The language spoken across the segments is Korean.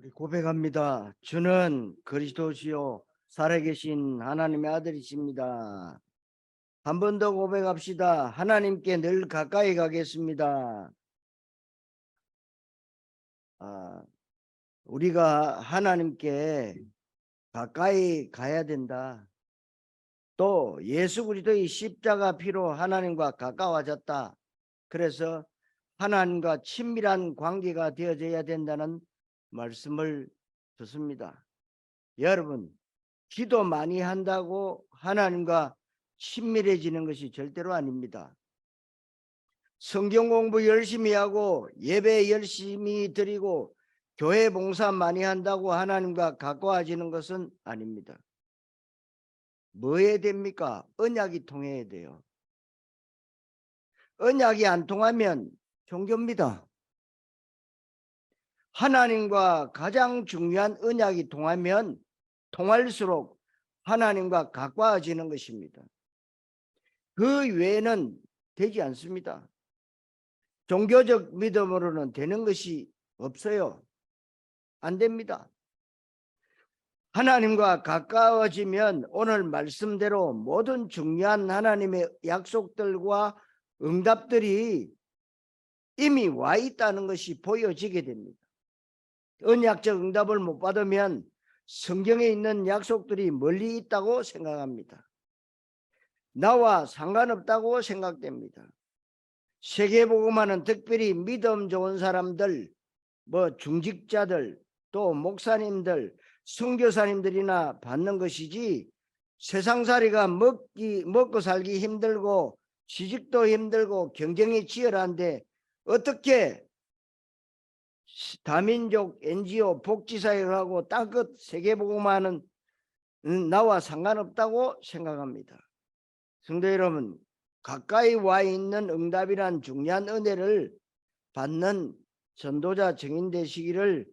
우리 고백합니다. 주는 그리스도시요 살아계신 하나님의 아들이십니다. 한 번 더 고백합시다. 하나님께 늘 가까이 가겠습니다. 우리가 하나님께 가까이 가야 된다. 또 예수 그리스도의 십자가 피로 하나님과 가까워졌다. 그래서 하나님과 친밀한 관계가 되어져야 된다는 말씀을 듣습니다. 여러분, 기도 많이 한다고 하나님과 친밀해지는 것이 절대로 아닙니다. 성경 공부 열심히 하고 예배 열심히 드리고 교회 봉사 많이 한다고 하나님과 가까워지는 것은 아닙니다. 뭐 해야 됩니까? 언약이 통해야 돼요. 언약이 안 통하면 종교입니다. 하나님과 가장 중요한 언약이 통하면 통할수록 하나님과 가까워지는 것입니다. 그 외에는 되지 않습니다. 종교적 믿음으로는 되는 것이 없어요. 안 됩니다. 하나님과 가까워지면 오늘 말씀대로 모든 중요한 하나님의 약속들과 응답들이 이미 와 있다는 것이 보여지게 됩니다. 언약적 응답을 못 받으면 성경에 있는 약속들이 멀리 있다고 생각합니다. 나와 상관없다고 생각됩니다. 세계복음화는 특별히 믿음 좋은 사람들, 중직자들, 또 목사님들, 선교사님들이나 받는 것이지 세상살이가 먹고 살기 힘들고 취직도 힘들고 경쟁이 치열한데 어떻게 다민족 NGO 복지사역을 하고 땅끝 세계복음화는 나와 상관없다고 생각합니다. 성도 여러분, 가까이 와 있는 응답이란 중요한 은혜를 받는 전도자 증인 되시기를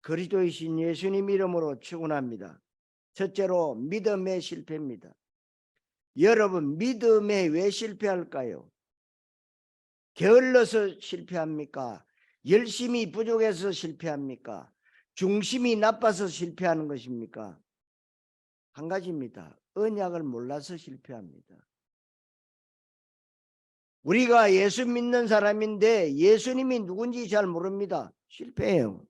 그리스도이신 예수님 이름으로 축원합니다. 첫째로 믿음의 실패입니다. 여러분, 믿음에 왜 실패할까요? 게을러서 실패합니까? 열심히 부족해서 실패합니까? 중심이 나빠서 실패하는 것입니까? 한 가지입니다. 언약을 몰라서 실패합니다. 우리가 예수 믿는 사람인데 예수님이 누군지 잘 모릅니다. 실패해요.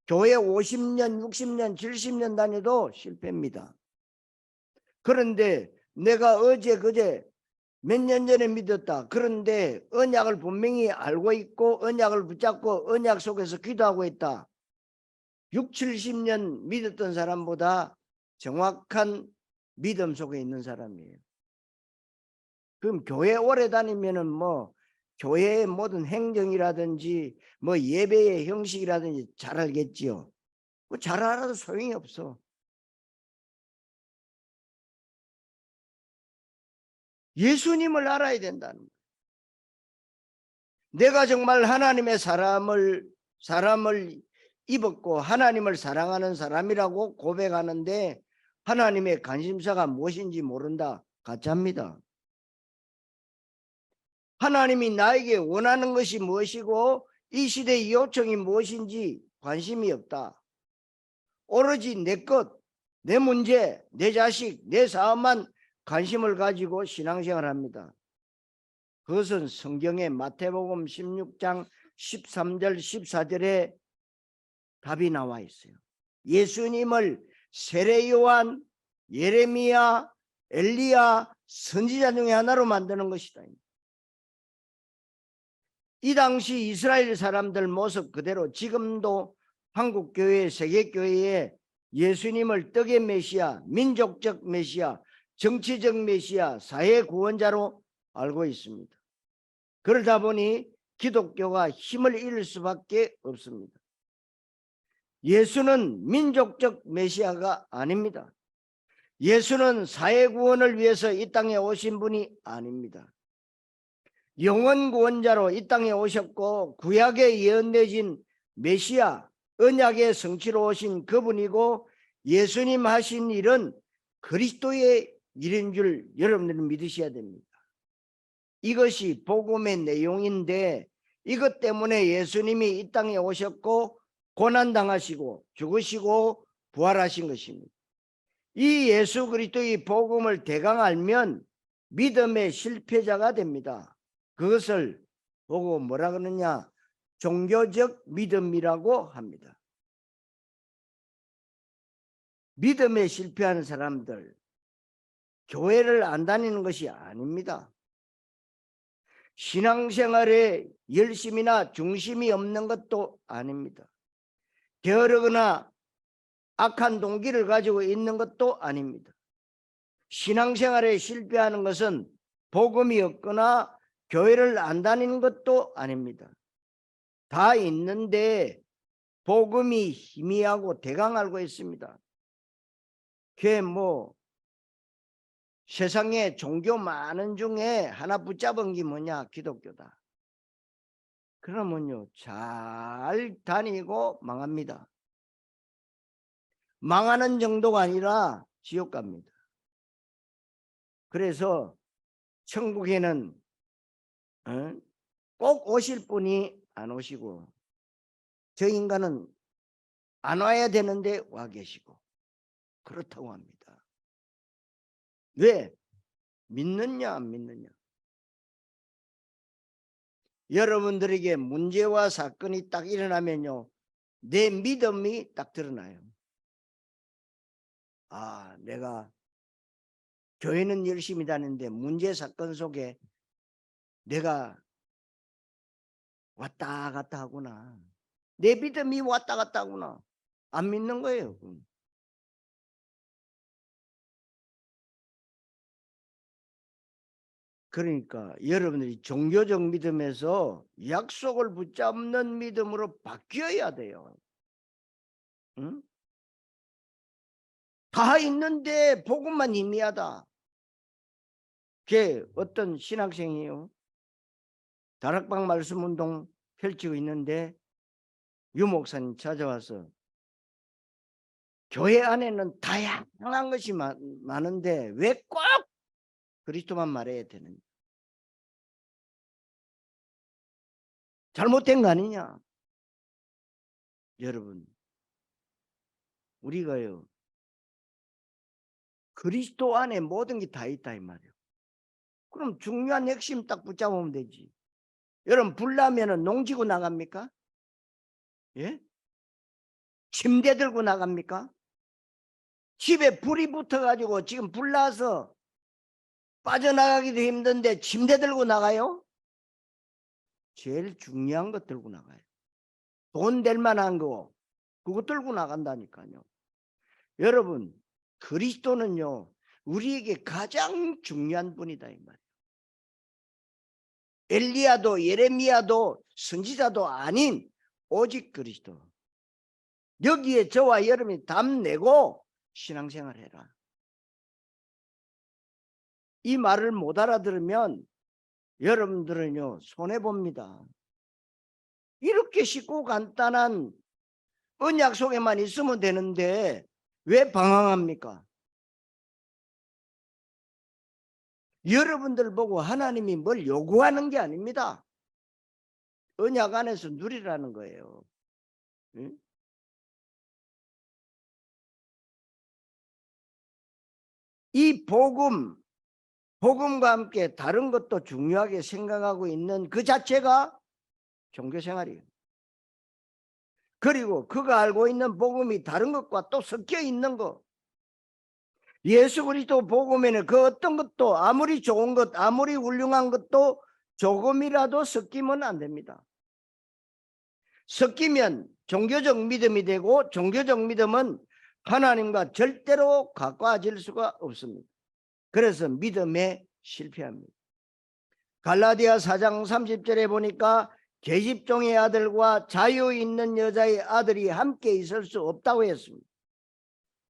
교회 50년, 60년, 70년 다녀도 실패입니다. 그런데 내가 어제 그제 몇 년 전에 믿었다. 그런데 언약을 분명히 알고 있고 언약을 붙잡고 언약 속에서 기도하고 있다. 6, 70년 믿었던 사람보다 정확한 믿음 속에 있는 사람이에요. 그럼 교회 오래 다니면은 교회의 모든 행정이라든지 예배의 형식이라든지 잘 알겠지요. 잘 알아도 소용이 없어. 예수님을 알아야 된다는 거예요. 내가 정말 하나님의 사람을 입었고 하나님을 사랑하는 사람이라고 고백하는데 하나님의 관심사가 무엇인지 모른다. 가짜입니다. 하나님이 나에게 원하는 것이 무엇이고 이 시대의 요청이 무엇인지 관심이 없다. 오로지 내 것, 내 문제, 내 자식, 내 사업만 관심을 가지고 신앙생활을 합니다. 그것은 성경의 마태복음 16장 13절 14절에 답이 나와 있어요. 예수님을 세례요한, 예레미야, 엘리야 선지자 중에 하나로 만드는 것이다. 이 당시 이스라엘 사람들 모습 그대로 지금도 한국교회, 세계교회에 예수님을 떡의 메시아, 민족적 메시아, 정치적 메시아, 사회 구원자로 알고 있습니다. 그러다 보니 기독교가 힘을 잃을 수밖에 없습니다. 예수는 민족적 메시아가 아닙니다. 예수는 사회 구원을 위해서 이 땅에 오신 분이 아닙니다. 영원 구원자로 이 땅에 오셨고 구약에 예언되진 메시아, 언약의 성취로 오신 그분이고 예수님 하신 일은 그리스도의 일인 줄 여러분들은 믿으셔야 됩니다. 이것이 복음의 내용인데 이것 때문에 예수님이 이 땅에 오셨고 고난당하시고 죽으시고 부활하신 것입니다. 이 예수 그리스도의 복음을 대강 알면 믿음의 실패자가 됩니다. 그것을 보고 뭐라 그러느냐? 종교적 믿음이라고 합니다. 믿음에 실패하는 사람들, 교회를 안 다니는 것이 아닙니다. 신앙생활에 열심이나 중심이 없는 것도 아닙니다. 게으르거나 악한 동기를 가지고 있는 것도 아닙니다. 신앙생활에 실패하는 것은 복음이 없거나 교회를 안 다니는 것도 아닙니다. 다 있는데 복음이 희미하고 대강 알고 있습니다. 그게 세상에 종교 많은 중에 하나 붙잡은 게 뭐냐? 기독교다. 그러면요, 잘 다니고 망합니다. 망하는 정도가 아니라 지옥 갑니다. 그래서 천국에는 꼭 오실 분이 안 오시고, 저 인간은 안 와야 되는데 와 계시고, 그렇다고 합니다. 왜? 믿느냐 안 믿느냐? 여러분들에게 문제와 사건이 딱 일어나면요, 내 믿음이 딱 드러나요. 아, 내가 교회는 열심히 다니는데 문제 사건 속에 내가 왔다 갔다 하구나. 내 믿음이 왔다 갔다 하구나. 안 믿는 거예요. 그러니까 여러분들이 종교적 믿음에서 약속을 붙잡는 믿음으로 바뀌어야 돼요. 응? 다 있는데 복음만 희미하다. 그게 어떤 신학생이에요. 다락방 말씀 운동 펼치고 있는데 유 목사님 찾아와서 교회 안에는 다양한 것이 많은데 왜 꼭 그리스도만 말해야 되느냐? 잘못된 거 아니냐? 여러분, 우리가요, 그리스도 안에 모든 게 다 있다 이 말이에요. 그럼 중요한 핵심 딱 붙잡으면 되지. 여러분, 불 나면은 농지고 나갑니까? 예? 침대 들고 나갑니까? 집에 불이 붙어가지고 지금 불 나서 빠져나가기도 힘든데 침대 들고 나가요? 제일 중요한 것 들고 나가요. 돈 될 만한 거, 그거 들고 나간다니까요. 여러분, 그리스도는요, 우리에게 가장 중요한 분이다 이 말이에요. 엘리야도 예레미야도 선지자도 아닌 오직 그리스도. 여기에 저와 여러분이 답내고 신앙생활 해라. 이 말을 못 알아들으면 여러분들은요, 손해봅니다. 이렇게 쉽고 간단한 언약 속에만 있으면 되는데 왜 방황합니까? 여러분들 보고 하나님이 뭘 요구하는 게 아닙니다. 언약 안에서 누리라는 거예요. 응? 이 복음과 함께 다른 것도 중요하게 생각하고 있는 그 자체가 종교생활이에요. 그리고 그가 알고 있는 복음이 다른 것과 또 섞여 있는 것. 예수 그리스도 복음에는 그 어떤 것도 아무리 좋은 것, 아무리 훌륭한 것도 조금이라도 섞이면 안 됩니다. 섞이면 종교적 믿음이 되고 종교적 믿음은 하나님과 절대로 가까워질 수가 없습니다. 그래서 믿음에 실패합니다. 갈라디아 4장 30절에 보니까 계집종의 아들과 자유 있는 여자의 아들이 함께 있을 수 없다고 했습니다.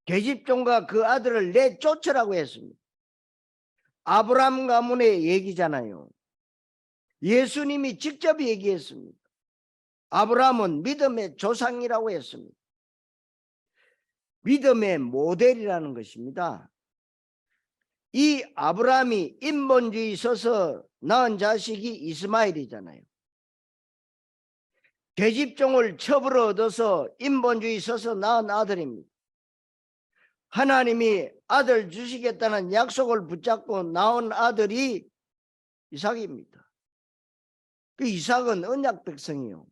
계집종과 그 아들을 내쫓으라고 했습니다. 아브라함 가문의 얘기잖아요. 예수님이 직접 얘기했습니다. 아브라함은 믿음의 조상이라고 했습니다. 믿음의 모델이라는 것입니다. 이 아브라함이 인본주의 있어서 낳은 자식이 이스마엘이잖아요. 계집종을 첩으로 얻어서 인본주의 서서 낳은 아들입니다. 하나님이 아들 주시겠다는 약속을 붙잡고 낳은 아들이 이삭입니다. 그 이삭은 언약 백성이요,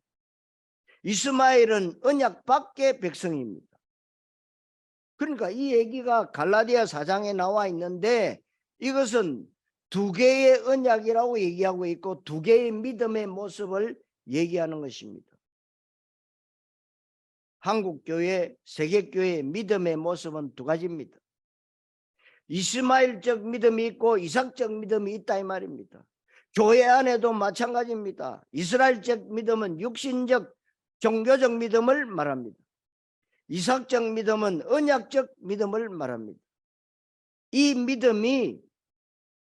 이스마엘은 언약 밖의 백성입니다. 그러니까 이 얘기가 갈라디아 4장에 나와 있는데 이것은 두 개의 언약이라고 얘기하고 있고 두 개의 믿음의 모습을 얘기하는 것입니다. 한국교회, 세계교회의 믿음의 모습은 두 가지입니다. 이스마엘적 믿음이 있고 이삭적 믿음이 있다 이 말입니다. 교회 안에도 마찬가지입니다. 이스라엘적 믿음은 육신적 종교적 믿음을 말합니다. 이삭적 믿음은 언약적 믿음을 말합니다. 이 믿음이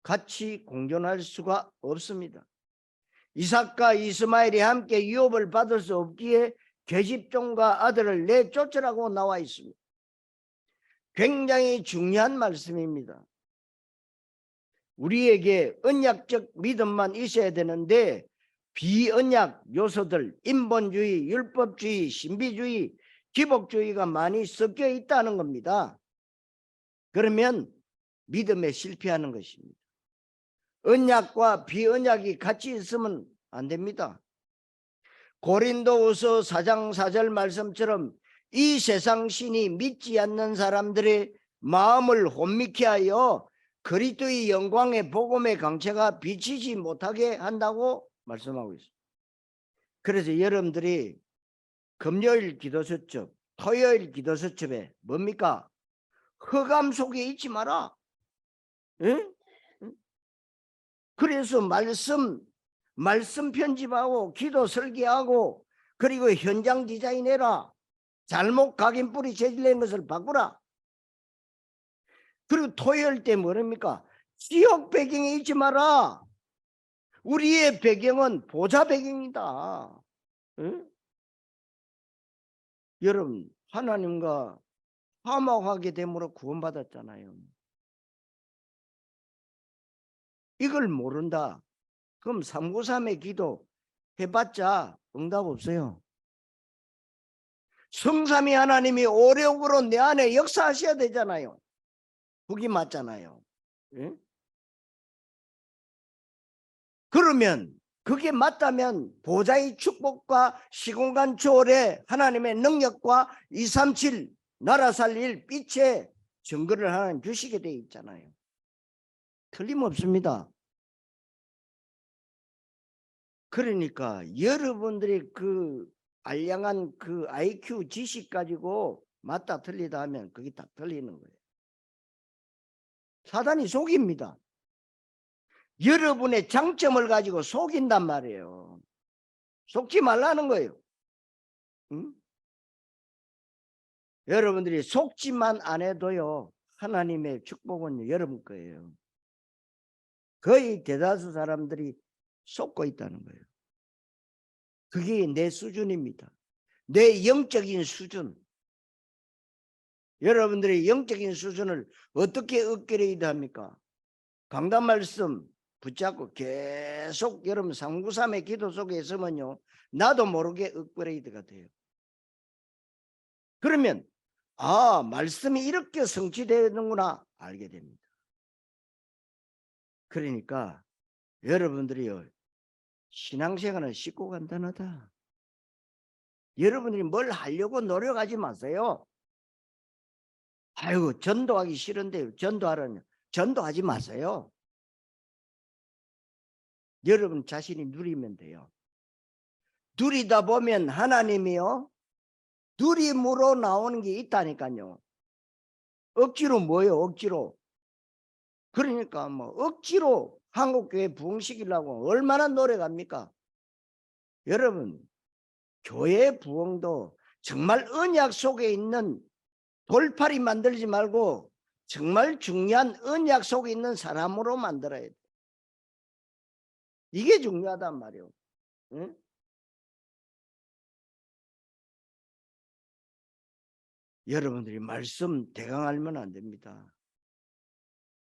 같이 공존할 수가 없습니다. 이삭과 이스마엘이 함께 유업을 받을 수 없기에 계집종과 아들을 내쫓으라고 나와 있습니다. 굉장히 중요한 말씀입니다. 우리에게 언약적 믿음만 있어야 되는데 비언약 요소들, 인본주의, 율법주의, 신비주의, 기복주의가 많이 섞여 있다는 겁니다. 그러면 믿음에 실패하는 것입니다. 언약과 비언약이 같이 있으면 안 됩니다. 고린도후서 4장 4절 말씀처럼 이 세상 신이 믿지 않는 사람들의 마음을 혼미케 하여 그리스도의 영광의 복음의 강체가 비치지 못하게 한다고 말씀하고 있습니다. 그래서 여러분들이 금요일 기도수첩, 토요일 기도수첩에 뭡니까? 흑암 속에 있지 마라. 응? 그래서 말씀 편집하고 기도 설계하고 그리고 현장 디자인해라. 잘못 각인뿌리 재질낸 것을 바꾸라. 그리고 토요일 때 뭐랍니까? 지역 배경에 있지 마라. 우리의 배경은 보좌 배경이다. 응? 여러분, 하나님과 화목하게 됨으로 구원받았잖아요. 이걸 모른다. 그럼 393의 기도 해봤자 응답 없어요. 성삼위 하나님이 오력으로 내 안에 역사하셔야 되잖아요. 그게 맞잖아요. 응? 그러면 그게 맞다면 보좌의 축복과 시공간 초월의 하나님의 능력과 237 나라 살릴 빛의 증거를 하나님 주시게 돼 있잖아요. 틀림없습니다. 그러니까 여러분들이 그 알량한 그 IQ 지식 가지고 맞다 틀리다 하면 그게 다 틀리는 거예요. 사단이 속입니다. 여러분의 장점을 가지고 속인단 말이에요. 속지 말라는 거예요. 응? 여러분들이 속지만 안 해도요, 하나님의 축복은 여러분 거예요. 거의 대다수 사람들이 속고 있다는 거예요. 그게 내 수준입니다. 내 영적인 수준. 여러분들의 영적인 수준을 어떻게 업그레이드 합니까? 강단 말씀 붙잡고 계속 여러분 393의 기도 속에 있으면요, 나도 모르게 업그레이드가 돼요. 그러면 말씀이 이렇게 성취되는구나 알게 됩니다. 그러니까 여러분들이요, 신앙생활은 쉽고 간단하다. 여러분들이 뭘 하려고 노력하지 마세요. 아이고 전도하기 싫은데 전도하지 마세요. 여러분 자신이 누리면 돼요. 누리다 보면 하나님이요, 누림으로 나오는 게 있다니까요. 억지로 뭐예요? 억지로. 그러니까 뭐 억지로 한국교회 부흥시키려고 얼마나 노력합니까? 여러분, 교회 부흥도 정말 언약 속에 있는 돌팔이 만들지 말고 정말 중요한 언약 속에 있는 사람으로 만들어야 돼. 이게 중요하단 말이에요. 응? 여러분들이 말씀 대강 알면 안 됩니다.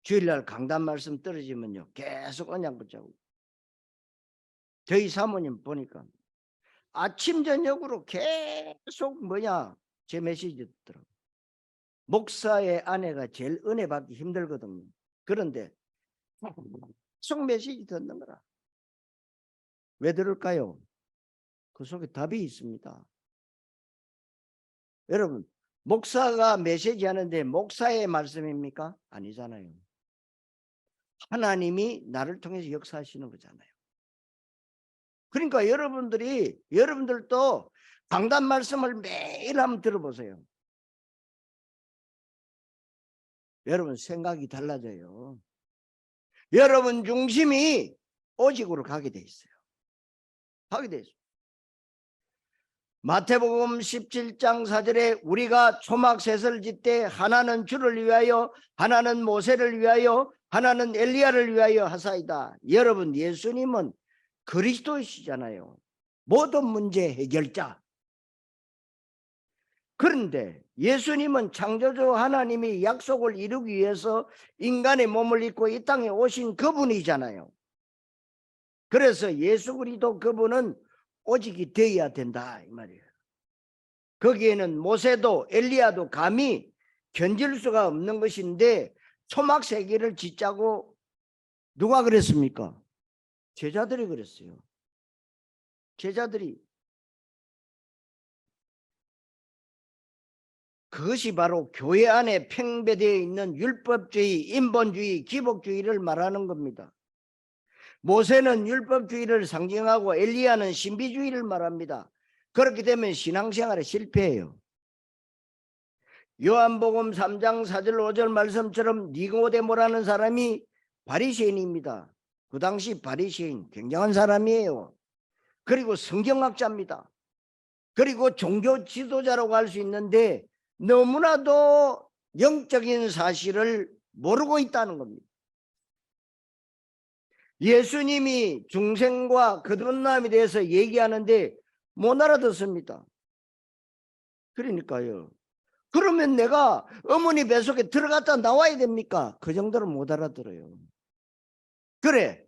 주일날 강단 말씀 떨어지면요, 계속 언약 붙잡고. 저희 사모님 보니까 아침 저녁으로 계속 제 메시지 듣더라고. 목사의 아내가 제일 은혜 받기 힘들거든요. 그런데 계속 메시지 듣는 거라. 왜 들을까요? 그 속에 답이 있습니다. 여러분, 목사가 메시지 하는데 목사의 말씀입니까? 아니잖아요. 하나님이 나를 통해서 역사하시는 거잖아요. 그러니까 여러분들도 강단 말씀을 매일 한번 들어보세요. 여러분 생각이 달라져요. 여러분 중심이 오직으로 가게 돼 있어요. 가게 돼 있어요. 마태복음 17장 4절에 우리가 초막셋을 짓되 하나는 주를 위하여 하나는 모세를 위하여 하나는 엘리야를 위하여 하사이다. 여러분 예수님은 그리스도이시잖아요. 모든 문제 해결자. 그런데 예수님은 창조주 하나님이 약속을 이루기 위해서 인간의 몸을 입고 이 땅에 오신 그분이잖아요. 그래서 예수 그리스도 그분은 오직이 되어야 된다 이 말이에요. 거기에는 모세도 엘리야도 감히 견딜 수가 없는 것인데 초막 세계를 짓자고 누가 그랬습니까? 제자들이 그랬어요. 제자들이. 그것이 바로 교회 안에 팽배되어 있는 율법주의, 인본주의, 기복주의를 말하는 겁니다. 모세는 율법주의를 상징하고 엘리야는 신비주의를 말합니다. 그렇게 되면 신앙생활에 실패해요. 요한복음 3장 4절 5절 말씀처럼 니고데모라는 사람이 바리새인입니다. 그 당시 바리새인 굉장한 사람이에요. 그리고 성경학자입니다. 그리고 종교 지도자라고 할 수 있는데 너무나도 영적인 사실을 모르고 있다는 겁니다. 예수님이 중생과 거듭남에 대해서 얘기하는데 못 알아듣습니다. 그러니까요. 그러면 내가 어머니 뱃속에 들어갔다 나와야 됩니까? 그 정도로 못 알아들어요. 그래,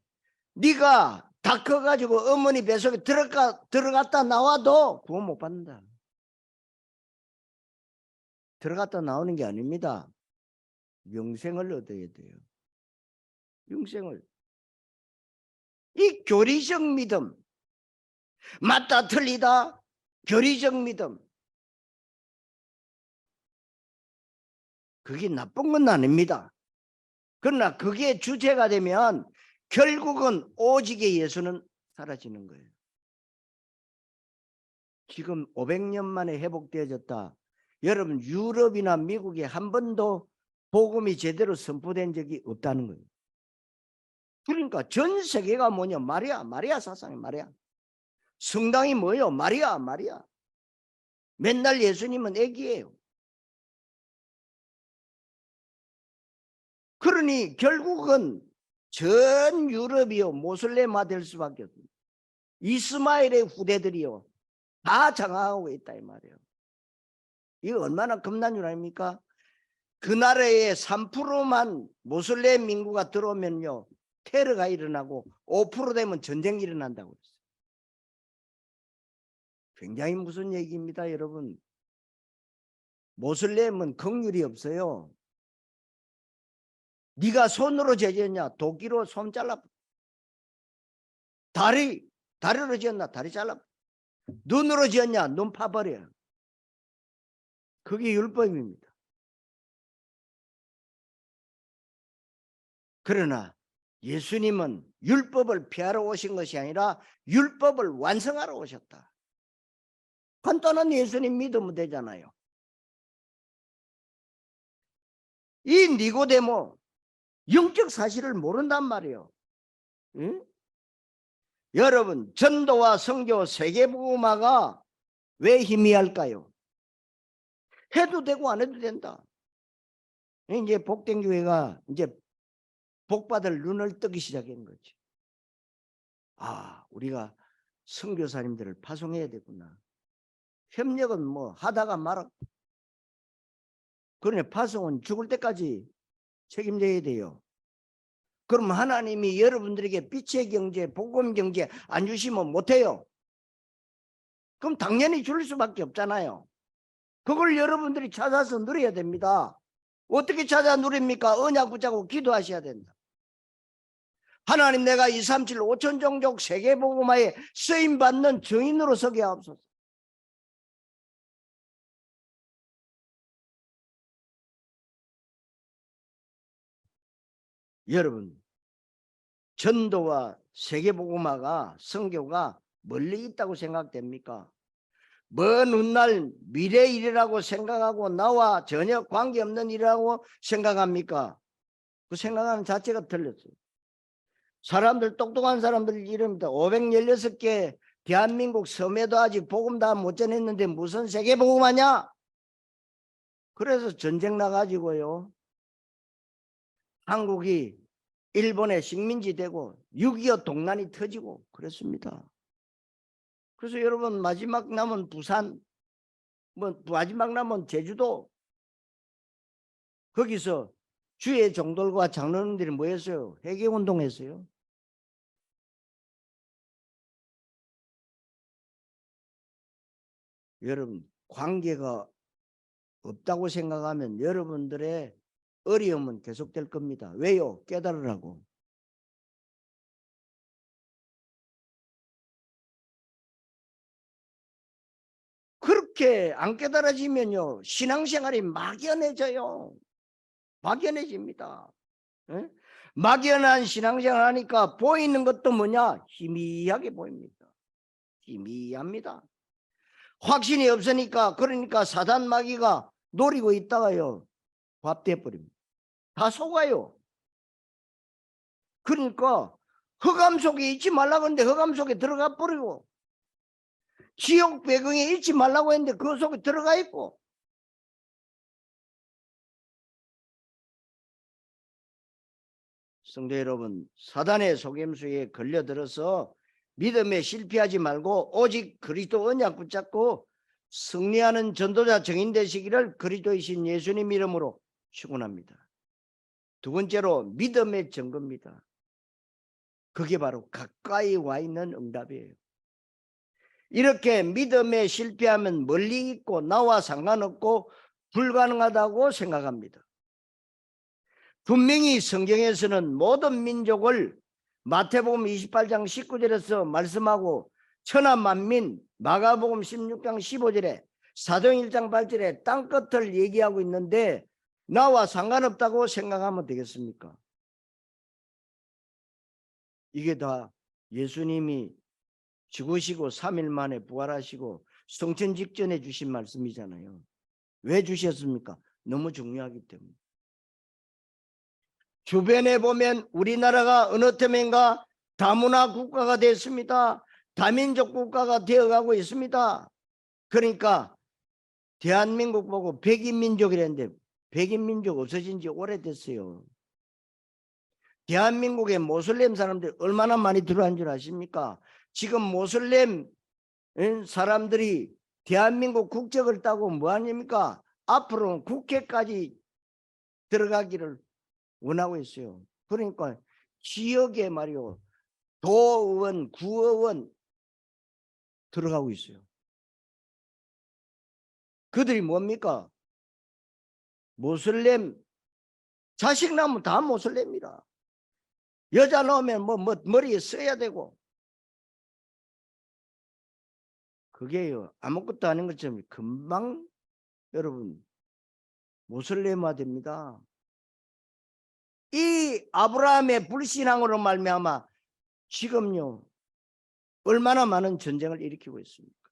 네가 다 커가지고 어머니 뱃속에 들어갔다 나와도 구원 못 받는다. 들어갔다 나오는 게 아닙니다. 영생을 얻어야 돼요. 영생을. 이 교리적 믿음, 맞다 틀리다 교리적 믿음, 그게 나쁜 건 아닙니다. 그러나 그게 주체가 되면 결국은 오직의 예수는 사라지는 거예요. 지금 500년 만에 회복되어졌다. 여러분 유럽이나 미국에 한 번도 복음이 제대로 선포된 적이 없다는 거예요. 그러니까 전 세계가 뭐냐? 마리아 사상이 마리아. 성당이 뭐예요? 마리아. 맨날 예수님은 애기예요. 그러니 결국은 전 유럽이요 모슬렘화 될 수밖에 없습니다. 이스마엘의 후대들이요 다 장악하고 있다 이 말이에요. 이거 얼마나 겁난 줄 아닙니까? 그 나라에 3%만 모슬렘 인구가 들어오면요 테러가 일어나고 5% 되면 전쟁이 일어난다고 했어요. 굉장히 무슨 얘기입니다 여러분. 모슬렘은 긍휼이 없어요. 네가 손으로 제지었냐? 도끼로 손 잘라. 다리로 지었나? 다리 잘라. 눈으로 지었냐? 눈 파버려. 그게 율법입니다. 그러나 예수님은 율법을 폐하러 오신 것이 아니라 율법을 완성하러 오셨다. 간단한 예수님 믿으면 되잖아요. 이 니고데모 영적 사실을 모른단 말이에요. 응? 여러분 전도와 선교 세계복음화가 왜 희미할까요? 해도 되고 안 해도 된다. 이제 복된 교회가 이제 복받을 눈을 뜨기 시작한 거지. 아, 우리가 선교사님들을 파송해야 되구나. 협력은 뭐 하다가 말아. 그러니 파송은 죽을 때까지 책임져야 돼요. 그럼 하나님이 여러분들에게 빛의 경제, 복음 경제 안 주시면 못해요. 그럼 당연히 줄 수밖에 없잖아요. 그걸 여러분들이 찾아서 누려야 됩니다. 어떻게 찾아 누립니까? 언약 붙잡고 기도하셔야 된다. 하나님, 내가 237 5천 종족 세계복음화에 쓰임받는 증인으로 서게 하옵소서. 여러분, 전도와 세계복음화가, 선교가 멀리 있다고 생각됩니까? 먼 훗날 미래 일이라고 생각하고 나와 전혀 관계없는 일이라고 생각합니까? 그 생각하는 자체가 틀렸어요. 사람들, 똑똑한 사람들 이름입니다. 516개 대한민국 섬에도 아직 복음 다 못 전했는데 무슨 세계복음하냐? 그래서 전쟁 나가지고요, 한국이 일본의 식민지 되고 6.25 동란이 터지고 그랬습니다. 그래서 여러분, 마지막 남은 부산, 마지막 남은 제주도, 거기서 주의 종들과 장로님들이 뭐 했어요? 회개운동 했어요. 여러분, 관계가 없다고 생각하면 여러분들의 어려움은 계속될 겁니다. 왜요? 깨달으라고. 그렇게 안 깨달아지면요, 신앙생활이 막연해져요. 막연해집니다. 예? 막연한 신앙생활 하니까 보이는 것도 뭐냐? 희미하게 보입니다. 희미합니다. 확신이 없으니까, 그러니까 사단 마귀가 노리고 있다가요, 밥돼 버립니다. 다 속아요. 그러니까 흑암 속에 있지 말라고 했는데 흑암 속에 들어가 버리고, 지옥 배경에 있지 말라고 했는데 그 속에 들어가 있고. 성도 여러분, 사단의 속임수에 걸려들어서 믿음에 실패하지 말고 오직 그리스도 언약 붙잡고 승리하는 전도자 증인 되시기를 그리스도이신 예수님 이름으로 축원합니다. 두 번째로, 믿음의 증거입니다. 그게 바로 가까이 와 있는 응답이에요. 이렇게 믿음에 실패하면 멀리 있고 나와 상관없고 불가능하다고 생각합니다. 분명히 성경에서는 모든 민족을 마태복음 28장 19절에서 말씀하고, 천하만민 마가복음 16장 15절에, 사도행 1장 8절에 땅끝을 얘기하고 있는데 나와 상관없다고 생각하면 되겠습니까? 이게 다 예수님이 죽으시고 3일 만에 부활하시고 성천 직전에 주신 말씀이잖아요. 왜 주셨습니까? 너무 중요하기 때문에. 주변에 보면 우리나라가 어느 틈인가 다문화 국가가 됐습니다. 다민족 국가가 되어가고 있습니다. 그러니까 대한민국 보고 백인민족이랬는데 백인민족 없어진 지 오래됐어요. 대한민국에 모슬렘 사람들이 얼마나 많이 들어간 줄 아십니까? 지금 모슬렘 사람들이 대한민국 국적을 따고 뭐 아닙니까? 앞으로는 국회까지 들어가기를 원하고 있어요. 그러니까 지역에 말이요, 도의원, 구의원 들어가고 있어요. 그들이 뭡니까? 모슬렘, 자식 낳으면 다 모슬렘이라. 여자 낳으면 뭐 머리에 써야 되고. 그게요, 아무것도 아닌 것처럼 금방 여러분 모슬렘화 됩니다. 이 아브라함의 불신앙으로 말미암아 지금요 얼마나 많은 전쟁을 일으키고 있습니까?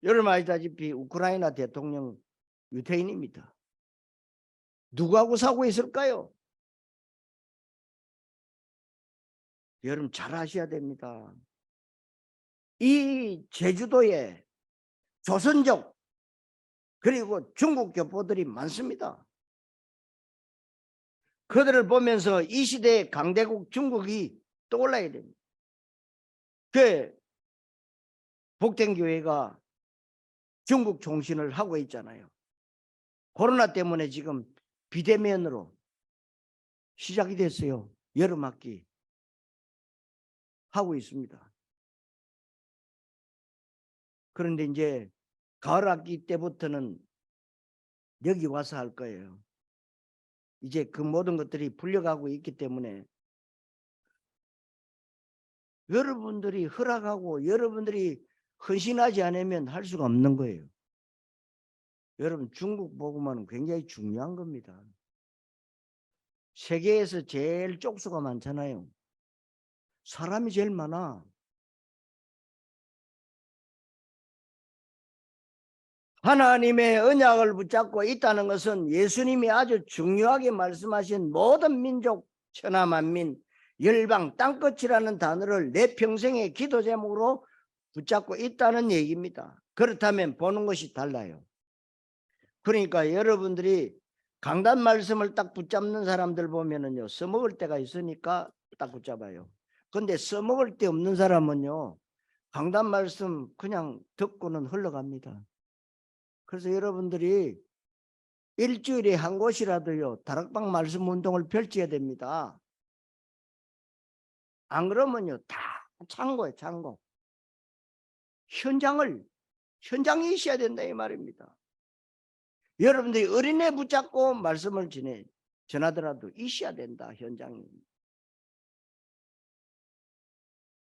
여러분 아시다시피 우크라이나 대통령 유태인입니다. 누구하고 사고 있을까요? 여러분 잘 아셔야 됩니다. 이 제주도에 조선족 그리고 중국 교포들이 많습니다. 그들을 보면서 이 시대의 강대국 중국이 떠올라야 됩니다. 그 복된교회가 중국 종신을 하고 있잖아요. 코로나 때문에 지금 비대면으로 시작이 됐어요. 여름 학기 하고 있습니다. 그런데 이제 가을 학기 때부터는 여기 와서 할 거예요. 이제 그 모든 것들이 풀려가고 있기 때문에 여러분들이 허락하고 여러분들이 헌신하지 않으면 할 수가 없는 거예요. 여러분, 중국 복음화는 굉장히 중요한 겁니다. 세계에서 제일 쪽수가 많잖아요. 사람이 제일 많아. 하나님의 언약을 붙잡고 있다는 것은 예수님이 아주 중요하게 말씀하신 모든 민족, 천하만민, 열방, 땅끝이라는 단어를 내 평생의 기도 제목으로 붙잡고 있다는 얘기입니다. 그렇다면 보는 것이 달라요. 그러니까 여러분들이 강단 말씀을 딱 붙잡는 사람들 보면은요, 써먹을 때가 있으니까 딱 붙잡아요. 근데 써먹을 때 없는 사람은요, 강단 말씀 그냥 듣고는 흘러갑니다. 그래서 여러분들이 일주일에 한 곳이라도요, 다락방 말씀 운동을 펼쳐야 됩니다. 안 그러면요, 다 창고예요, 창고. 현장에 있어야 된다 이 말입니다. 여러분들이 어린애 붙잡고 말씀을 전하더라도 있어야 된다, 현장에.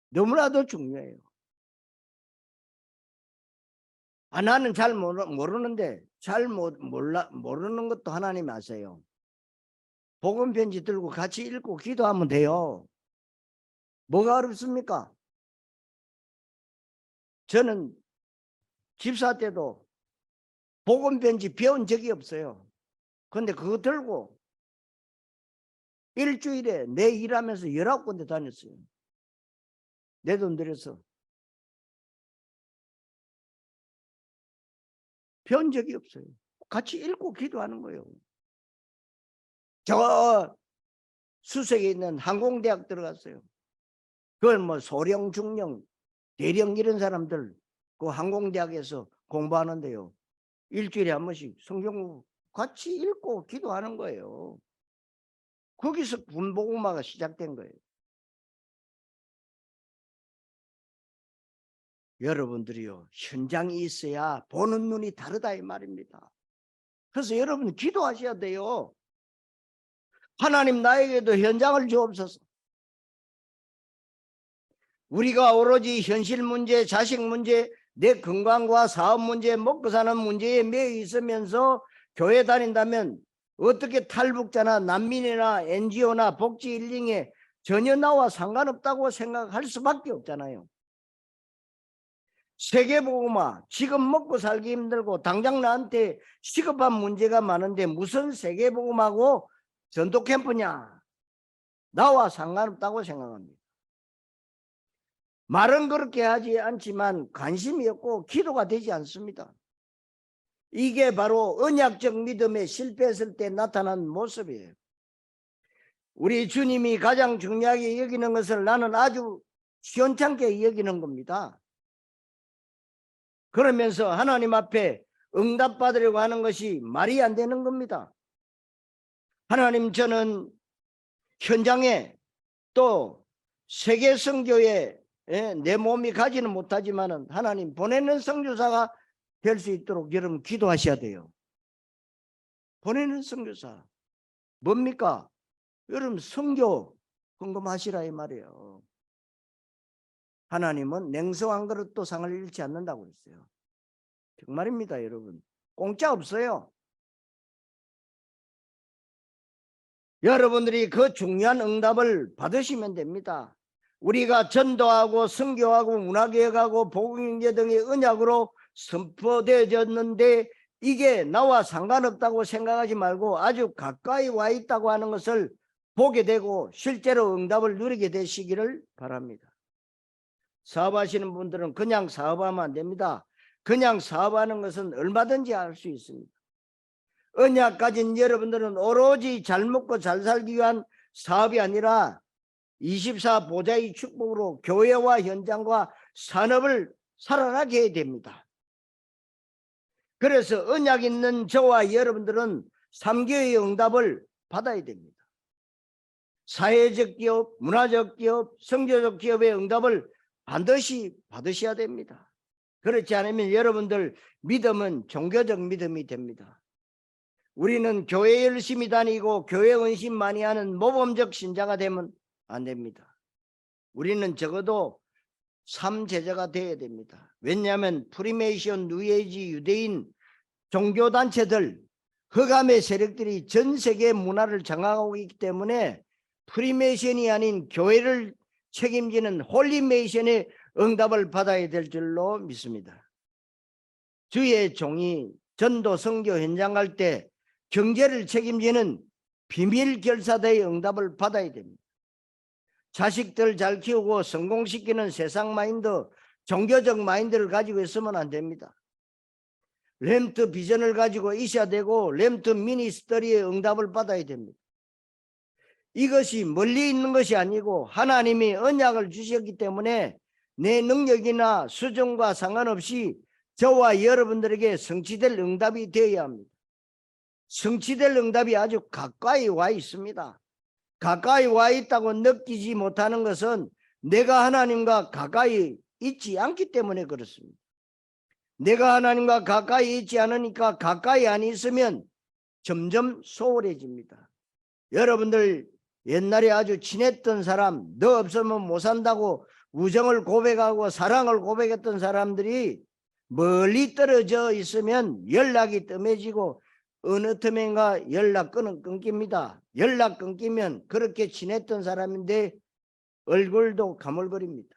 너무나도 중요해요. 나는 잘 모르는데 모르는 것도 하나님 아세요. 복음 편지 들고 같이 읽고 기도하면 돼요. 뭐가 어렵습니까? 저는 집사 때도 복음 편지 배운 적이 없어요. 근데 그거 들고 일주일에 내 일하면서 19군데 다녔어요. 내 돈 들여서. 배운 적이 없어요. 같이 읽고 기도하는 거예요. 저 수색에 있는 항공대학 들어갔어요. 그걸 뭐 소령, 중령, 대령 이런 사람들 그 항공대학에서 공부하는데요. 일주일에 한 번씩 성경 같이 읽고 기도하는 거예요. 거기서 군복음화가 시작된 거예요. 여러분들이요, 현장이 있어야 보는 눈이 다르다 이 말입니다. 그래서 여러분 기도하셔야 돼요. 하나님 나에게도 현장을 주옵소서. 우리가 오로지 현실 문제, 자식 문제, 내 건강과 사업 문제, 먹고 사는 문제에 매여 있으면서 교회 다닌다면 어떻게 탈북자나 난민이나 NGO나 복지 일링에 전혀 나와 상관없다고 생각할 수밖에 없잖아요. 세계복음화, 지금 먹고 살기 힘들고 당장 나한테 시급한 문제가 많은데 무슨 세계복음하고 전도캠프냐? 나와 상관없다고 생각합니다. 말은 그렇게 하지 않지만 관심이 없고 기도가 되지 않습니다. 이게 바로 언약적 믿음에 실패했을 때 나타난 모습이에요. 우리 주님이 가장 중요하게 여기는 것을 나는 아주 시원찮게 여기는 겁니다. 그러면서 하나님 앞에 응답받으려고 하는 것이 말이 안 되는 겁니다. 하나님, 저는 현장에 또 세계 선교에 내 몸이 가지는 못하지만은 하나님 보내는 선교사가 될 수 있도록 여러분 기도하셔야 돼요. 보내는 선교사 뭡니까? 여러분 선교 궁금하시라 이 말이에요. 하나님은 냉성 한 그릇도 상을 잃지 않는다고 그랬어요. 정말입니다, 여러분. 공짜 없어요. 여러분들이 그 중요한 응답을 받으시면 됩니다. 우리가 전도하고 선교하고 문화개혁하고 복음경제 등의 언약으로 선포되어졌는데 이게 나와 상관없다고 생각하지 말고 아주 가까이 와 있다고 하는 것을 보게 되고 실제로 응답을 누리게 되시기를 바랍니다. 사업하시는 분들은 그냥 사업하면 안 됩니다. 그냥 사업하는 것은 얼마든지 할 수 있습니다. 언약 가진 여러분들은 오로지 잘 먹고 잘 살기 위한 사업이 아니라 24 보좌의 축복으로 교회와 현장과 산업을 살아나게 해야 됩니다. 그래서 언약 있는 저와 여러분들은 3교의 응답을 받아야 됩니다. 사회적 기업, 문화적 기업, 성교적 기업의 응답을 반드시 받으셔야 됩니다. 그렇지 않으면 여러분들 믿음은 종교적 믿음이 됩니다. 우리는 교회 열심히 다니고 교회 헌신 많이 하는 모범적 신자가 되면 안 됩니다. 우리는 적어도 삼제자가 되어야 됩니다. 왜냐하면 프리메이션, 뉴에이지, 유대인 종교단체들, 흑암의 세력들이 전 세계 문화를 장악하고 있기 때문에 프리메이션이 아닌 교회를 책임지는 홀리메이션의 응답을 받아야 될 줄로 믿습니다. 주의 종이 전도 선교 현장 갈 때 경제를 책임지는 비밀 결사대의 응답을 받아야 됩니다. 자식들 잘 키우고 성공시키는 세상 마인드, 종교적 마인드를 가지고 있으면 안 됩니다. 렘트 비전을 가지고 있어야 되고 렘트 미니스터리의 응답을 받아야 됩니다. 이것이 멀리 있는 것이 아니고 하나님이 언약을 주셨기 때문에 내 능력이나 수준과 상관없이 저와 여러분들에게 성취될 응답이 되어야 합니다. 성취될 응답이 아주 가까이 와 있습니다. 가까이 와 있다고 느끼지 못하는 것은 내가 하나님과 가까이 있지 않기 때문에 그렇습니다. 내가 하나님과 가까이 있지 않으니까 가까이 안 있으면 점점 소홀해집니다. 여러분들 옛날에 아주 친했던 사람, 너 없으면 못 산다고 우정을 고백하고 사랑을 고백했던 사람들이 멀리 떨어져 있으면 연락이 뜸해지고 어느 틈엔가 연락 끊깁니다. 연락 끊기면 그렇게 친했던 사람인데 얼굴도 가물거립니다.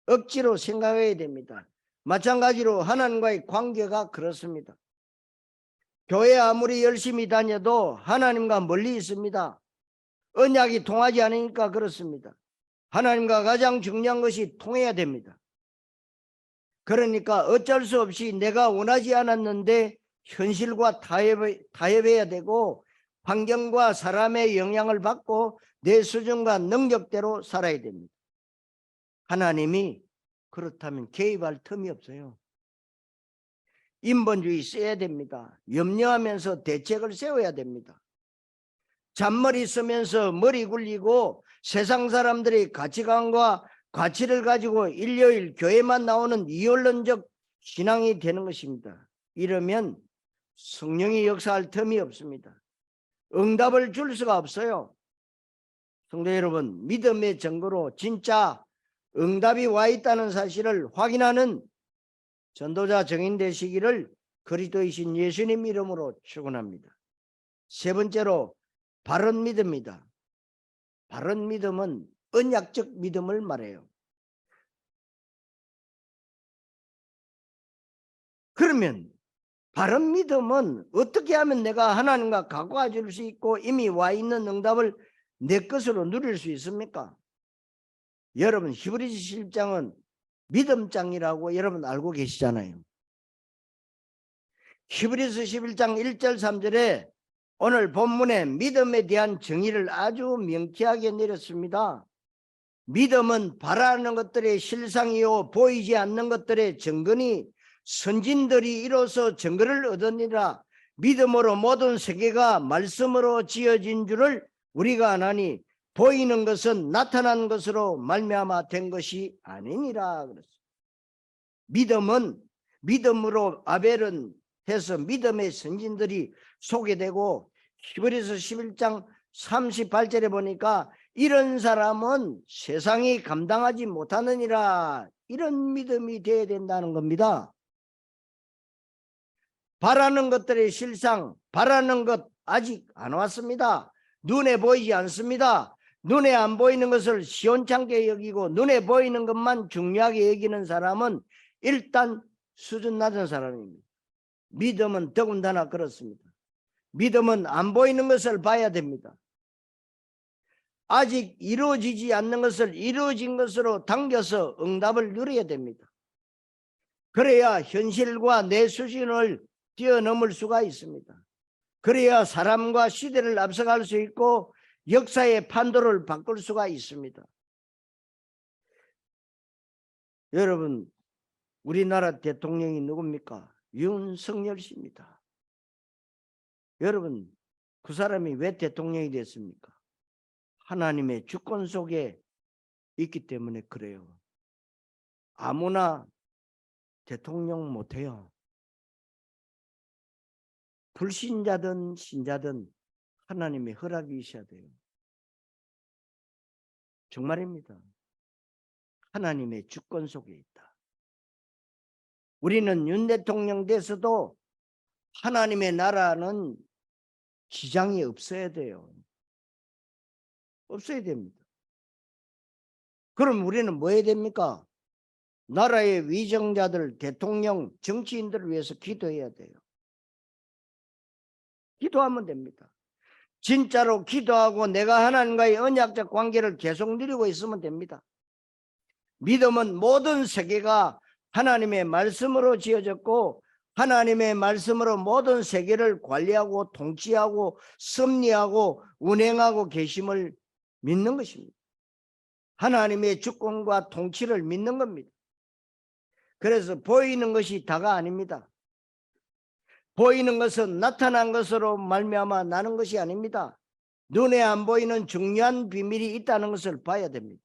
억지로 생각해야 됩니다. 마찬가지로 하나님과의 관계가 그렇습니다. 교회 아무리 열심히 다녀도 하나님과 멀리 있습니다. 언약이 통하지 않으니까 그렇습니다. 하나님과 가장 중요한 것이 통해야 됩니다. 그러니까 어쩔 수 없이 내가 원하지 않았는데 현실과 타협해야 되고 환경과 사람의 영향을 받고 내 수준과 능력대로 살아야 됩니다. 하나님이 그렇다면 개입할 틈이 없어요. 인본주의 써야 됩니다. 염려하면서 대책을 세워야 됩니다. 잔머리 쓰면서 머리 굴리고 세상 사람들의 가치관과 가치를 가지고 일요일 교회만 나오는 이원론적 신앙이 되는 것입니다. 이러면 성령이 역사할 틈이 없습니다. 응답을 줄 수가 없어요. 성도 여러분, 믿음의 증거로 진짜 응답이 와 있다는 사실을 확인하는 전도자 증인 되시기를 그리스도이신 예수님 이름으로 축원합니다. 세 번째로 바른 믿음입니다. 바른 믿음은 언약적 믿음을 말해요. 그러면 바른 믿음은 어떻게 하면 내가 하나님과 가까워질 수 있고 이미 와 있는 응답을 내 것으로 누릴 수 있습니까? 여러분 히브리서 11장은 믿음장이라고 여러분 알고 계시잖아요. 히브리서 11장 1절 3절에 오늘 본문에 믿음에 대한 정의를 아주 명쾌하게 내렸습니다. 믿음은 바라는 것들의 실상이요 보이지 않는 것들의 증거니 선진들이 이로써 증거를 얻으니라. 믿음으로 모든 세계가 말씀으로 지어진 줄을 우리가 아나니 보이는 것은 나타난 것으로 말미암아 된 것이 아니니라 그랬어요. 믿음은 믿음으로 아벨은 해서 믿음의 선진들이 소개되고 히브리서 11장 38절에 보니까 이런 사람은 세상이 감당하지 못하느니라, 이런 믿음이 되어야 된다는 겁니다. 바라는 것들의 실상, 바라는 것 아직 안 왔습니다. 눈에 보이지 않습니다. 눈에 안 보이는 것을 시원찮게 여기고 눈에 보이는 것만 중요하게 여기는 사람은 일단 수준 낮은 사람입니다. 믿음은 더군다나 그렇습니다. 믿음은 안 보이는 것을 봐야 됩니다. 아직 이루어지지 않는 것을 이루어진 것으로 당겨서 응답을 누려야 됩니다. 그래야 현실과 내 수준을 뛰어넘을 수가 있습니다. 그래야 사람과 시대를 앞서갈 수 있고 역사의 판도를 바꿀 수가 있습니다. 여러분, 우리나라 대통령이 누굽니까? 윤석열 씨입니다. 여러분, 그 사람이 왜 대통령이 됐습니까? 하나님의 주권 속에 있기 때문에 그래요. 아무나 대통령 못해요. 불신자든 신자든 하나님의 허락이 있어야 돼요. 정말입니다. 하나님의 주권 속에 있다. 우리는 윤 대통령 돼서도 하나님의 나라는 지장이 없어야 돼요. 없어야 됩니다. 그럼 우리는 뭐 해야 됩니까? 나라의 위정자들, 대통령, 정치인들을 위해서 기도해야 돼요. 기도하면 됩니다. 진짜로 기도하고 내가 하나님과의 언약적 관계를 계속 누리고 있으면 됩니다. 믿음은 모든 세계가 하나님의 말씀으로 지어졌고 하나님의 말씀으로 모든 세계를 관리하고 통치하고 섭리하고 운행하고 계심을 믿는 것입니다. 하나님의 주권과 통치를 믿는 겁니다. 그래서 보이는 것이 다가 아닙니다. 보이는 것은 나타난 것으로 말미암아 나는 것이 아닙니다. 눈에 안 보이는 중요한 비밀이 있다는 것을 봐야 됩니다.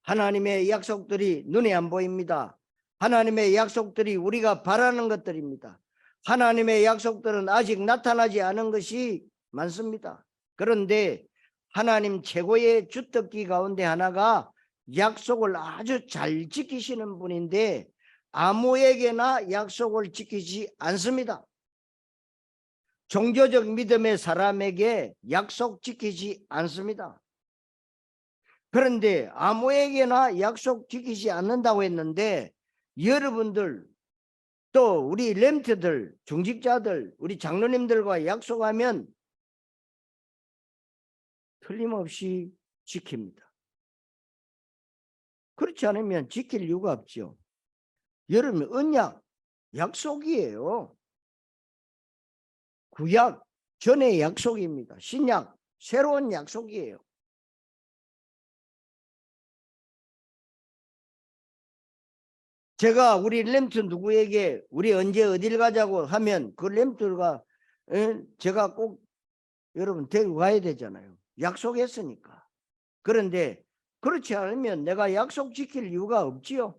하나님의 약속들이 눈에 안 보입니다. 하나님의 약속들이 우리가 바라는 것들입니다. 하나님의 약속들은 아직 나타나지 않은 것이 많습니다. 그런데 하나님 최고의 주특기 가운데 하나가 약속을 아주 잘 지키시는 분인데 아무에게나 약속을 지키지 않습니다. 종교적 믿음의 사람에게 약속 지키지 않습니다. 그런데 아무에게나 약속 지키지 않는다고 했는데 여러분들 또 우리 렘트들, 중직자들, 우리 장로님들과 약속하면 틀림없이 지킵니다. 그렇지 않으면 지킬 이유가 없죠. 여러분 언약, 약속이에요. 구약 전의 약속입니다. 신약 새로운 약속이에요. 제가 우리 렘트 누구에게 우리 언제 어딜 가자고 하면 그 렘트가 제가 꼭 여러분 데리고 가야 되잖아요. 약속했으니까. 그런데 그렇지 않으면 내가 약속 지킬 이유가 없지요.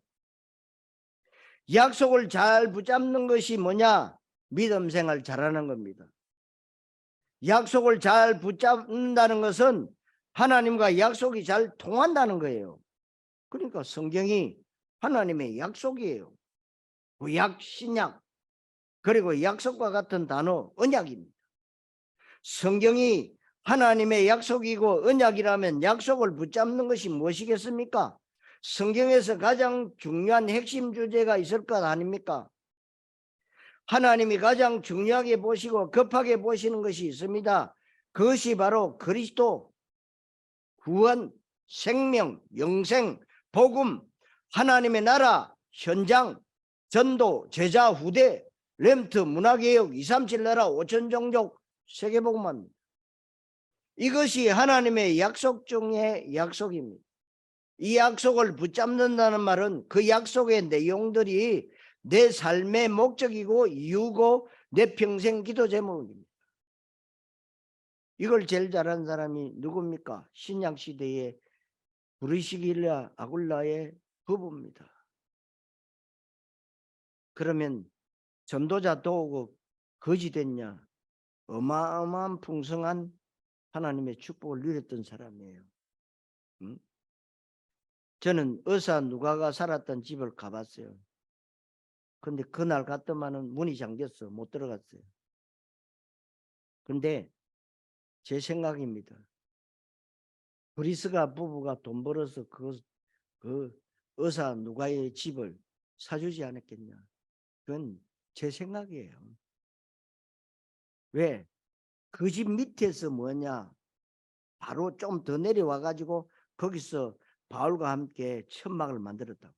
약속을 잘 붙잡는 것이 뭐냐? 믿음 생활 잘하는 겁니다. 약속을 잘 붙잡는다는 것은 하나님과 약속이 잘 통한다는 거예요. 그러니까 성경이 하나님의 약속이에요. 구약, 신약, 그리고 약속과 같은 단어 언약입니다. 성경이 하나님의 약속이고 언약이라면 약속을 붙잡는 것이 무엇이겠습니까? 성경에서 가장 중요한 핵심 주제가 있을 것 아닙니까? 하나님이 가장 중요하게 보시고 급하게 보시는 것이 있습니다. 그것이 바로 그리스도, 구원, 생명, 영생, 복음, 하나님의 나라, 현장, 전도, 제자, 후대, 렘트, 문화개혁, 237 나라, 5천 종족, 세계복음화입니다. 이것이 하나님의 약속 중의 약속입니다. 이 약속을 붙잡는다는 말은 그 약속의 내용들이 내 삶의 목적이고 이유고 내 평생 기도 제목입니다. 이걸 제일 잘하는 사람이 누굽니까? 신약시대의 브리스길라 아굴라의 부부입니다. 그러면 전도자 도우고 거지 됐냐? 어마어마한 풍성한 하나님의 축복을 누렸던 사람이에요. 저는 의사 누가가 살았던 집을 가봤어요. 근데 그날 갔더만은 문이 잠겼어. 못 들어갔어요. 근데 제 생각입니다. 브리스가 부부가 돈 벌어서 그 의사 누가의 집을 사주지 않았겠냐. 그건 제 생각이에요. 왜? 그 집 밑에서 뭐냐? 바로 좀 더 내려와 가지고 거기서 바울과 함께 천막을 만들었다고.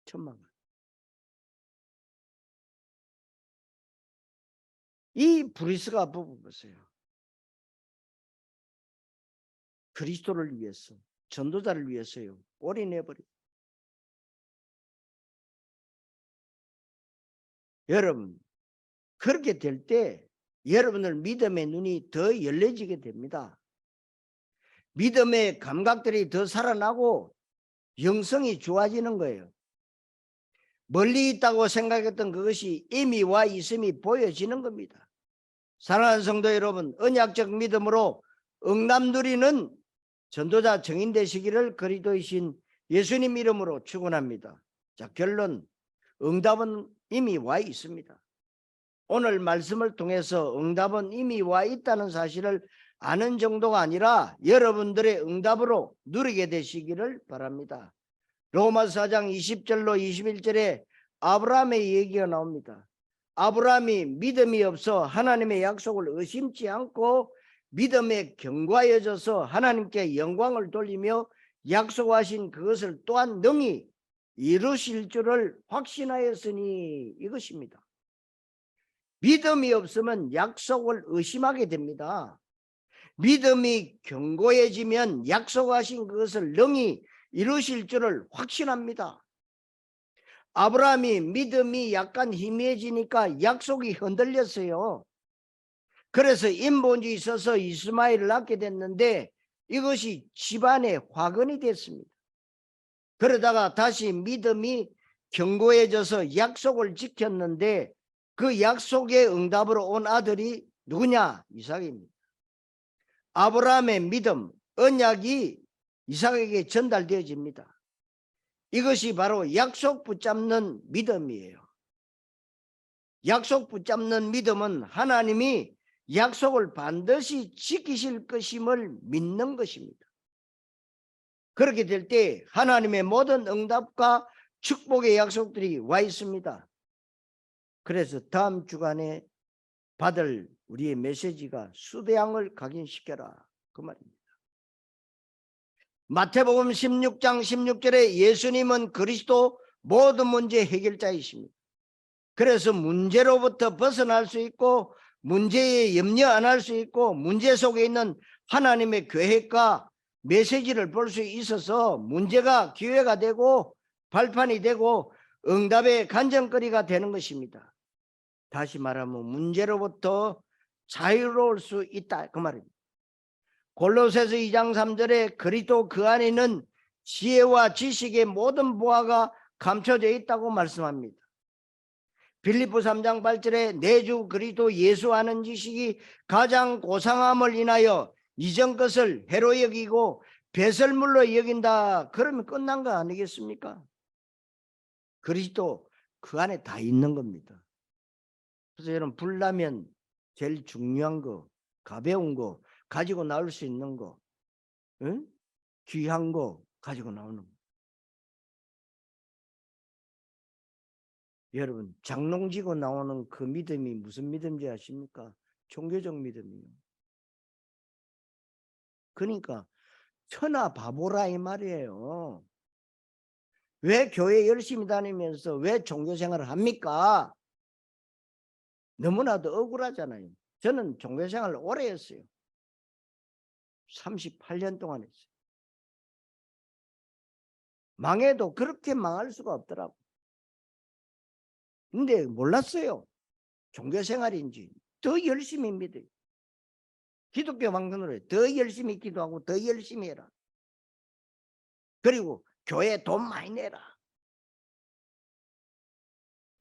천막을. 이 브리스가 부부 보세요. 그리스도를 위해서, 전도자를 위해서요. 올인해버려. 여러분, 그렇게 될 때 여러분들 믿음의 눈이 더 열려지게 됩니다. 믿음의 감각들이 더 살아나고 영성이 좋아지는 거예요. 멀리 있다고 생각했던 그것이 이미 와 있음이 보여지는 겁니다. 사랑하는 성도 여러분, 언약적 믿음으로 응답 누리는 전도자 증인 되시기를 그리스도이신 예수님 이름으로 축원합니다. 자, 결론, 응답은 이미 와 있습니다. 오늘 말씀을 통해서 응답은 이미 와 있다는 사실을 아는 정도가 아니라 여러분들의 응답으로 누리게 되시기를 바랍니다. 로마서 4장 20절로 21절에 아브라함의 얘기가 나옵니다. 아브라함이 믿음이 없어 하나님의 약속을 의심치 않고 믿음에 견고하여져서 하나님께 영광을 돌리며 약속하신 그것을 또한 능히 이루실 줄을 확신하였으니, 이것입니다. 믿음이 없으면 약속을 의심하게 됩니다. 믿음이 견고해지면 약속하신 그것을 능히 이루실 줄을 확신합니다. 아브라함이 믿음이 약간 희미해지니까 약속이 흔들렸어요. 그래서 인본주의 있어서 이스마엘을 낳게 됐는데 이것이 집안의 화근이 됐습니다. 그러다가 다시 믿음이 견고해져서 약속을 지켰는데 그 약속의 응답으로 온 아들이 누구냐? 이삭입니다. 아브라함의 믿음, 언약이 이삭에게 전달되어집니다. 이것이 바로 약속 붙잡는 믿음이에요. 약속 붙잡는 믿음은 하나님이 약속을 반드시 지키실 것임을 믿는 것입니다. 그렇게 될 때 하나님의 모든 응답과 축복의 약속들이 와 있습니다. 그래서 다음 주간에 받을 우리의 메시지가 수대양을 각인시켜라, 그 말입니다. 마태복음 16장 16절에 예수님은 그리스도 모든 문제 해결자이십니다. 그래서 문제로부터 벗어날 수 있고 문제에 염려 안 할 수 있고 문제 속에 있는 하나님의 계획과 메시지를 볼 수 있어서 문제가 기회가 되고 발판이 되고 응답의 간증거리가 되는 것입니다. 다시 말하면 문제로부터 자유로울 수 있다, 그 말입니다. 골로새서 2장 3절에 그리스도 그 안에는 지혜와 지식의 모든 보화가 감춰져 있다고 말씀합니다. 빌립보 3장 8절에 내주 그리스도 예수 아는 지식이 가장 고상함을 인하여 이전 것을 해로 여기고 배설물로 여긴다. 그러면 끝난 거 아니겠습니까? 그리스도 그 안에 다 있는 겁니다. 그래서 여러분, 불나면 제일 중요한 거, 가벼운 거, 가지고 나올 수 있는 거, 응? 귀한 거 가지고 나오는 거. 여러분, 장롱지고 나오는 그 믿음이 무슨 믿음인지 아십니까? 종교적 믿음이에요. 그러니까 천하 바보라 이 말이에요. 왜 교회 열심히 다니면서 왜 종교생활을 합니까? 너무나도 억울하잖아요. 저는 종교생활을 오래 했어요. 38년 동안 했어요. 망해도 그렇게 망할 수가 없더라고. 근데 몰랐어요. 종교생활인지 더 열심히 믿어요. 기독교 방송으로 더 열심히 기도하고 더 열심히 해라. 그리고 교회에 돈 많이 내라.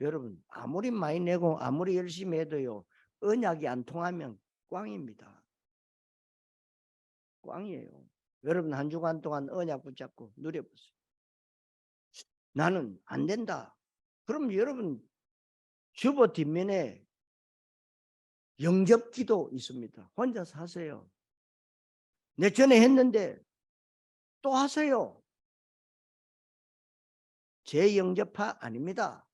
여러분, 아무리 많이 내고 아무리 열심히 해도요, 언약이 안 통하면 꽝입니다. 꽝이에요. 여러분, 한 주간 동안 언약 붙잡고 누려보세요. 나는 안 된다. 그럼 여러분, 주보 뒷면에 영접기도 있습니다. 혼자서 하세요. 내 전에 했는데 또 하세요. 제 영접파 아닙니다.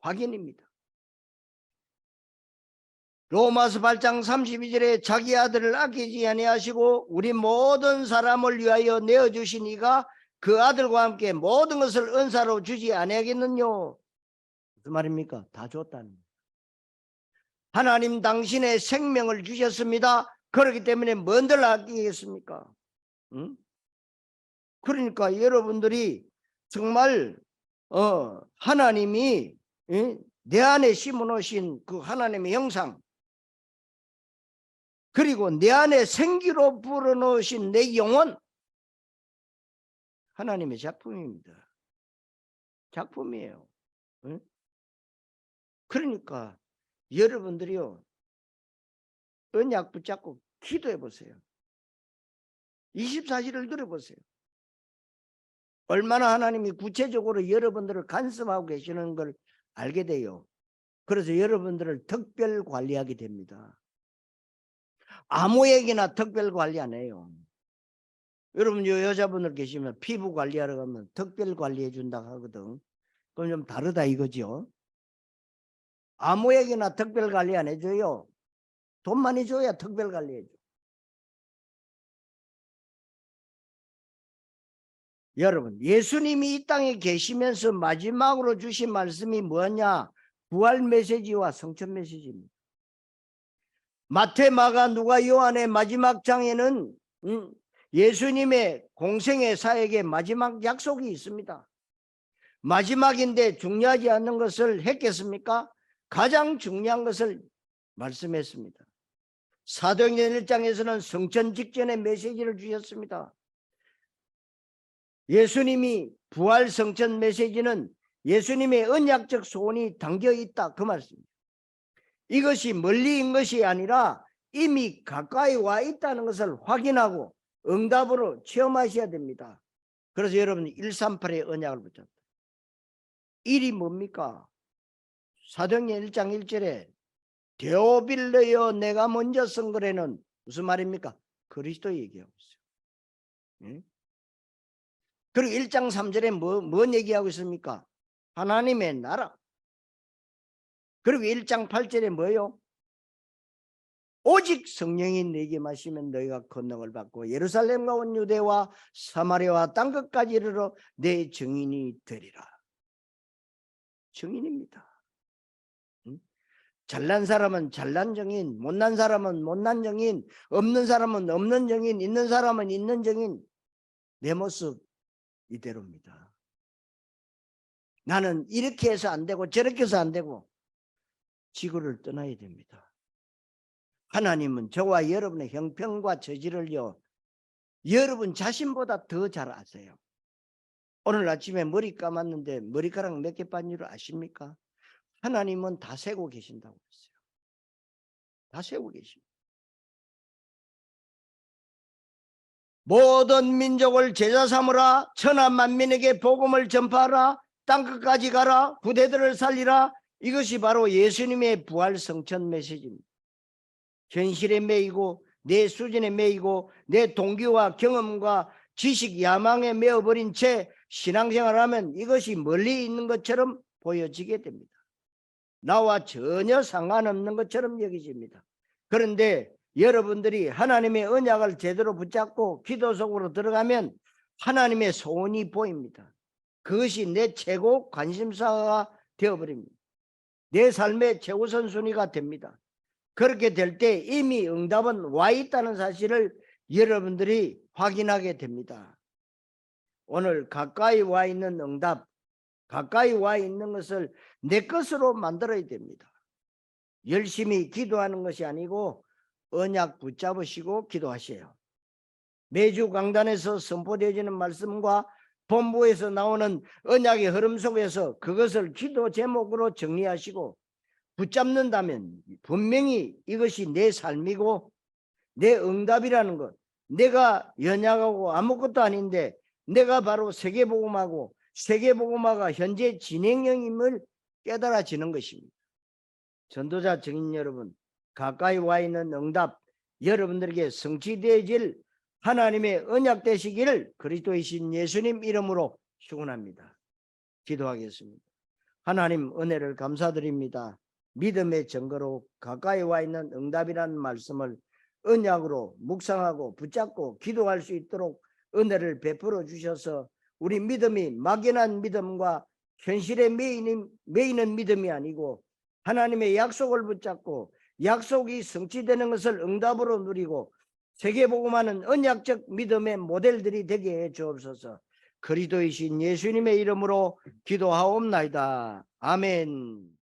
확인입니다. 로마서 8장 32절에 자기 아들을 아끼지 아니하시고 우리 모든 사람을 위하여 내어주신 이가 그 아들과 함께 모든 것을 은사로 주지 아니하겠느냐. 무슨 말입니까? 다 줬다는 거예요. 하나님 당신의 생명을 주셨습니다. 그렇기 때문에 뭔들 아끼겠습니까? 응? 그러니까 여러분들이 정말 하나님이 내 안에 심어놓으신 그 하나님의 형상, 그리고 내 안에 생기로 불어넣으신 내 영혼, 하나님의 작품입니다. 작품이에요. 응? 그러니까 여러분들이요, 언약 붙잡고 기도해 보세요. 24시를 누려보세요. 얼마나 하나님이 구체적으로 여러분들을 간섭하고 계시는 걸 알게 돼요. 그래서 여러분들을 특별 관리하게 됩니다. 아무에게나 특별 관리 안 해요. 여러분 여자분들 계시면 피부 관리하러 가면 특별 관리해 준다 하거든. 그럼 좀 다르다 이거죠. 아무에게나 특별 관리 안 해줘요. 돈 많이 줘야 특별 관리 해줘. 여러분 예수님이 이 땅에 계시면서 마지막으로 주신 말씀이 뭐냐? 부활 메시지와 성천 메시지입니다. 마태, 마가, 누가, 요한의 마지막 장에는 예수님의 공생의 사역의 마지막 약속이 있습니다. 마지막인데 중요하지 않는 것을 했겠습니까? 가장 중요한 것을 말씀했습니다. 사도행전 1장에서는 성천 직전의 메시지를 주셨습니다. 예수님이 부활 성천 메시지는 예수님의 언약적 소원이 담겨 있다 그 말씀입니다. 이것이 멀리인 것이 아니라 이미 가까이 와 있다는 것을 확인하고 응답으로 체험하셔야 됩니다. 그래서 여러분 138의 언약을 붙잡다. 1이 뭡니까? 사도행전 1장 1절에 데오빌레여 내가 먼저 쓴 거래는 무슨 말입니까? 그리스도 얘기하고 있어요. 예? 그리고 1장 3절에 뭔 얘기하고 있습니까? 하나님의 나라. 그리고 1장 8절에 뭐예요? 오직 성령이 내게 마시면 너희가 권능을 받고 예루살렘과 온 유대와 사마리아와 땅끝까지 이르러 내 증인이 되리라. 증인입니다. 잘난 사람은 잘난 증인, 못난 사람은 못난 증인, 없는 사람은 없는 증인, 있는 사람은 있는 증인. 내 모습 이대로입니다. 나는 이렇게 해서 안 되고 저렇게 해서 안 되고 지구를 떠나야 됩니다. 하나님은 저와 여러분의 형편과 처지를요, 여러분 자신보다 더 잘 아세요. 오늘 아침에 머리 감았는데 머리카락 몇 개 빠진 줄 아십니까? 하나님은 다 세고 계신다고 했어요. 다 세고 계십니다. 모든 민족을 제자 삼으라. 천하 만민에게 복음을 전파하라. 땅끝까지 가라. 후대들을 살리라. 이것이 바로 예수님의 부활 성천 메시지입니다. 현실에 매이고 내 수준에 매이고 내 동기와 경험과 지식 야망에 매어버린 채 신앙생활을 하면 이것이 멀리 있는 것처럼 보여지게 됩니다. 나와 전혀 상관없는 것처럼 여기집니다. 그런데 여러분들이 하나님의 언약을 제대로 붙잡고 기도 속으로 들어가면 하나님의 소원이 보입니다. 그것이 내 최고 관심사가 되어버립니다. 내 삶의 최우선 순위가 됩니다. 그렇게 될 때 이미 응답은 와 있다는 사실을 여러분들이 확인하게 됩니다. 오늘 가까이 와 있는 응답, 가까이 와 있는 것을 내 것으로 만들어야 됩니다. 열심히 기도하는 것이 아니고 언약 붙잡으시고 기도하세요. 매주 강단에서 선포되어지는 말씀과 본부에서 나오는 언약의 흐름 속에서 그것을 기도 제목으로 정리하시고 붙잡는다면 분명히 이것이 내 삶이고 내 응답이라는 것, 내가 연약하고 아무것도 아닌데 내가 바로 세계복음하고 세계복음화가 현재 진행형임을 깨달아지는 것입니다. 전도자 증인 여러분, 가까이 와 있는 응답 여러분들에게 성취되어질 하나님의 언약 되시기를 그리스도이신 예수님 이름으로 축원합니다. 기도하겠습니다. 하나님 은혜를 감사드립니다. 믿음의 증거로 가까이 와 있는 응답이라는 말씀을 언약으로 묵상하고 붙잡고 기도할 수 있도록 은혜를 베풀어 주셔서 우리 믿음이 막연한 믿음과 현실에 매이는 믿음이 아니고 하나님의 약속을 붙잡고 약속이 성취되는 것을 응답으로 누리고 세계복음하는 언약적 믿음의 모델들이 되게 해 주옵소서. 그리스도이신 예수님의 이름으로 기도하옵나이다. 아멘.